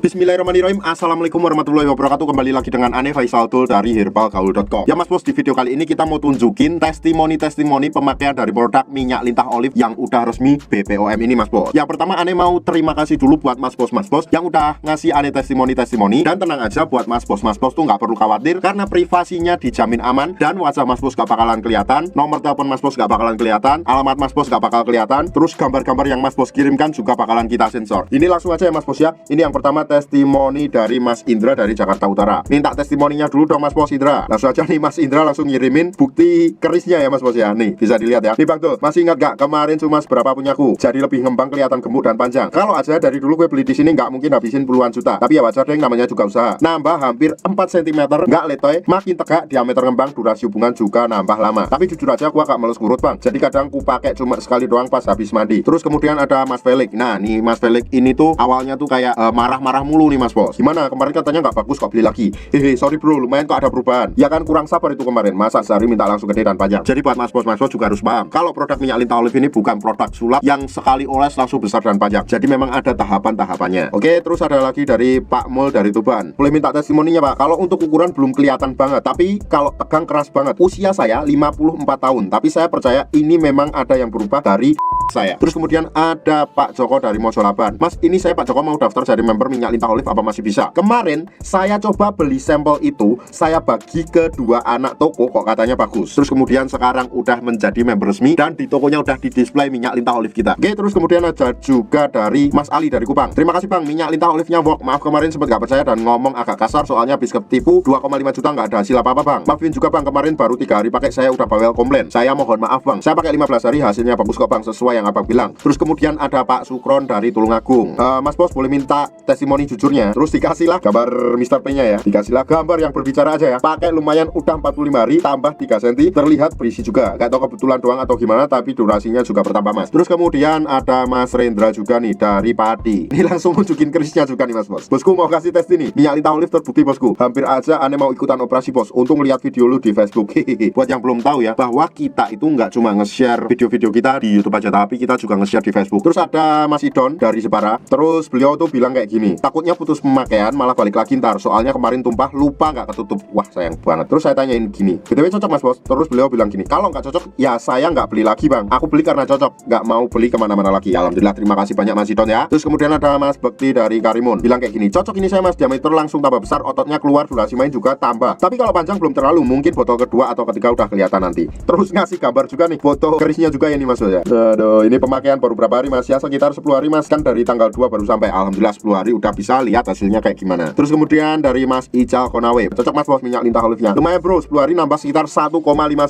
Bismillahirrahmanirrahim. Assalamualaikum warahmatullahi wabarakatuh. Kembali lagi dengan Ane Faisal Tool dari herbalgaul.com. Ya mas bos, di video kali ini kita mau tunjukin testimoni pemakaian dari produk minyak lintah olive yang udah resmi BPOM ini mas bos. Yang pertama Ane mau terima kasih dulu buat mas bos yang udah ngasih Ane testimoni. Dan tenang aja buat mas bos tuh nggak perlu khawatir, karena privasinya dijamin aman. Dan wajah mas bos gak bakalan kelihatan, nomor telepon mas bos gak bakalan kelihatan, alamat mas bos gak bakal kelihatan. Terus gambar-gambar yang mas bos kirimkan juga bakalan kita sensor. Ini langsung aja ya mas bos ya. Ini yang pertama testimoni dari Mas Indra dari Jakarta Utara. Minta testimoninya dulu dong mas bos Indra. Langsung aja nih Mas Indra langsung ngirimin bukti kerisnya ya mas bos ya. Nih bisa dilihat ya. Nih bang tuh, masih ingat gak kemarin cuma berapa punyaku? Jadi lebih ngembang, kelihatan gemuk dan panjang. Kalau aja dari dulu gue beli di sini nggak mungkin habisin puluhan juta. Tapi ya wajar deh, namanya juga usaha. Nambah hampir 4 cm, nggak letoy, makin tegak, diameter ngembang, durasi hubungan juga nambah lama. Tapi jujur aja gua gak males ngurut bang. Jadi kadang ku pakai cuma sekali doang pas habis mandi. Terus kemudian ada Mas Felix. Nah nih Mas Felix ini tuh awalnya tuh kayak marah-marah mulu nih mas bos. Gimana kemarin katanya nggak bagus kok beli lagi. Hehe, sorry bro, lumayan kok ada perubahan. Ya kan kurang sabar itu kemarin. Masa sehari minta langsung gede dan panjang. Jadi buat mas bos juga harus paham kalau produk minyak lintah olive ini bukan produk sulap yang sekali oles langsung besar dan panjang. Jadi memang ada tahapan-tahapannya. Oke, terus ada lagi dari Pak Mul dari Tuban. Boleh minta testimoninya pak. Kalau untuk ukuran belum kelihatan banget, tapi kalau tegang keras banget. Usia saya 54 tahun, tapi saya percaya ini memang ada yang berubah dari saya. Terus kemudian ada Pak Joko dari Mojolaban. Mas, ini saya Pak Joko mau daftar jadi member minyak lintah olive, apa masih bisa? Kemarin saya coba beli sampel itu, saya bagi ke 2 anak toko, kok katanya bagus. Terus kemudian sekarang udah menjadi member resmi dan di tokonya udah di display minyak lintah olive kita. Oke, terus kemudian ada juga dari Mas Ali dari Kupang. Terima kasih bang, minyak lintah olive-nya work. Maaf kemarin sempat gak percaya dan ngomong agak kasar, soalnya habis ketipu 2,5 juta nggak ada hasil apa-apa bang. Maafin juga bang, kemarin baru 3 hari pakai saya udah bawel komplain. Saya mohon maaf bang. Saya pakai 15 hari hasilnya bagus kok bang, sesuai yang abang bilang. Terus kemudian ada Pak Sukron dari Tulungagung. Mas bos boleh minta testimoni jujurnya. Terus dikasihlah gambar Mr. P nya ya. Dikasihlah gambar yang berbicara aja ya. Pakai lumayan udah 45 hari, tambah 3 cm, terlihat berisi juga. Gak tau kebetulan doang atau gimana, tapi durasinya juga bertambah mas. Terus kemudian ada Mas Rendra juga nih dari Pati. Ini langsung nunjukin kerisnya juga nih mas bos. Bosku mau kasih tes ini. Minyak lintah olive terbukti bosku. Hampir aja Ane mau ikutan operasi bos. Untung lihat video lu di Facebook. Buat yang belum tahu ya, bahwa kita itu nggak cuma nge-share video-video kita di YouTube aja, tapi kita juga nge-share di Facebook. Terus ada Mas Idon dari Separa. Terus beliau tuh bilang kayak gini, takutnya putus pemakaian malah balik lagi ntar, soalnya kemarin tumpah lupa nggak ketutup. Wah sayang banget. Terus saya tanyain gini, BTW cocok mas bos? Terus beliau bilang gini, kalau nggak cocok ya saya nggak beli lagi bang. Aku beli karena cocok, nggak mau beli kemana-mana lagi. Alhamdulillah, terima kasih banyak Mas Idon ya. Terus kemudian ada Mas Bekti dari Karimun bilang kayak gini, cocok ini saya mas, diameter langsung tambah besar, ototnya keluar, durasi main juga tambah. Tapi kalau panjang belum terlalu, mungkin botol kedua atau ketiga udah kelihatan nanti. Terus ngasih gambar juga nih, foto kerisnya juga ya nih mas ya. Aduh, ini pemakaian baru berapa hari mas ya? Sekitar 10 hari mas, kan dari tanggal 2 baru sampai. Alhamdulillah 10 hari udah bisa lihat hasilnya kayak gimana. Terus kemudian dari Mas Ical Konawe, cocok mas bos minyak lintah olive-nya. Lumayan bro, 10 hari nambah sekitar 1,5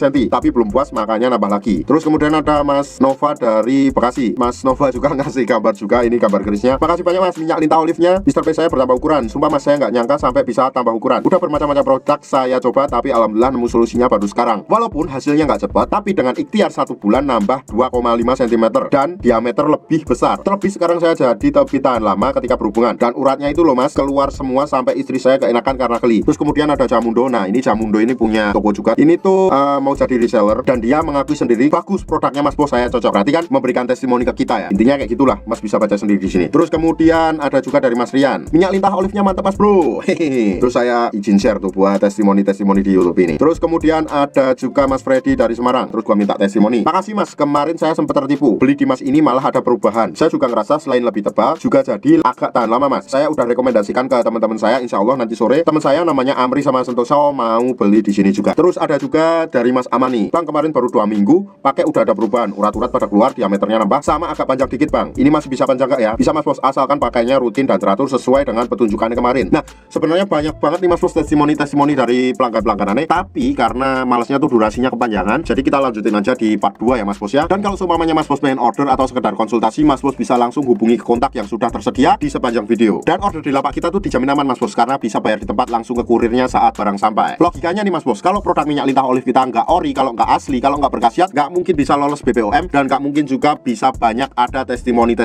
cm, tapi belum puas makanya nambah lagi. Terus kemudian ada Mas Nova dari Bekasi. Mas Nova juga ngasih gambar juga, ini gambar kerisnya. Makasih banyak mas, minyak lintah olive-nya Mr. P saya bertambah ukuran. Sumpah mas, saya nggak nyangka sampai bisa tambah ukuran. Udah bermacam-macam produk saya coba, tapi alhamdulillah nemu solusinya baru sekarang. Walaupun hasilnya nggak cepat, tapi dengan ikhtiar 1 bulan nambah 2,5 cm dan diameter lebih besar. Terlebih sekarang saya jadi lebih tahan lama ketika berhubungan. Dan uratnya itu loh mas, keluar semua sampai istri saya keenakan karena geli. Terus kemudian ada Jamundo. Nah ini Jamundo ini punya toko juga. Ini tuh mau jadi reseller dan dia mengakui sendiri bagus produknya mas bos, saya cocok. Berarti kan memberikan testimoni ke kita ya. Intinya kayak gitulah, mas bisa baca sendiri di sini. Terus kemudian ada juga dari Mas Rian, minyak lintah olive-nya mantap mas bro. Hehehe. Terus saya izin share tuh buat testimoni-testimoni di YouTube ini. Terus kemudian ada juga Mas Freddy dari Semarang. Terus gua minta testimoni. Makasih mas, kemarin saya sempat tertipu. Beli di mas ini malah ada perubahan. Saya juga ngerasa selain lebih tebal, juga jadi agak tahan lama mas. Saya udah rekomendasikan ke teman-teman saya. Insya Allah nanti sore teman saya namanya Amri sama Sentosa mau beli di sini juga. Terus ada juga dari Mas Amani, bang kemarin baru 2 minggu pakai udah ada perubahan, urat-urat pada keluar, diameternya nambah, sama agak panjang dikit bang. Ini masih bisa panjang gak ya? Bisa mas bos, asalkan pakainya rutin dan teratur sesuai dengan petunjukannya kemarin. Nah sebenarnya banyak banget nih mas bos testimoni dari pelanggan-pelanggan aneh, tapi karena malasnya tuh durasinya kepanjangan, jadi kita lanjutin aja di part 2 ya mas bos ya. Dan kalau seumpamanya mas bos pengen order atau sekedar konsultasi, mas bos bisa langsung hubungi ke kontak yang sudah tersedia di sepanjang video. Dan order di lapak kita tuh dijamin aman mas bos, karena bisa bayar di tempat langsung ke kurirnya saat barang sampai. Logikanya nih mas bos, kalau produk minyak lintah olive kita nggak ori, kalau nggak asli, kalau nggak berkhasiat, nggak mungkin bisa lolos BPOM dan nggak mungkin juga bisa banyak ada testimoni.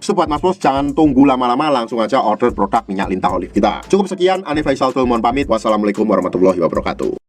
So buat mas bos jangan tunggu lama-lama, langsung aja order produk minyak lintah olive kita. Cukup sekian, Ane Faisal Tool mohon pamit. Wassalamualaikum warahmatullahi wabarakatuh.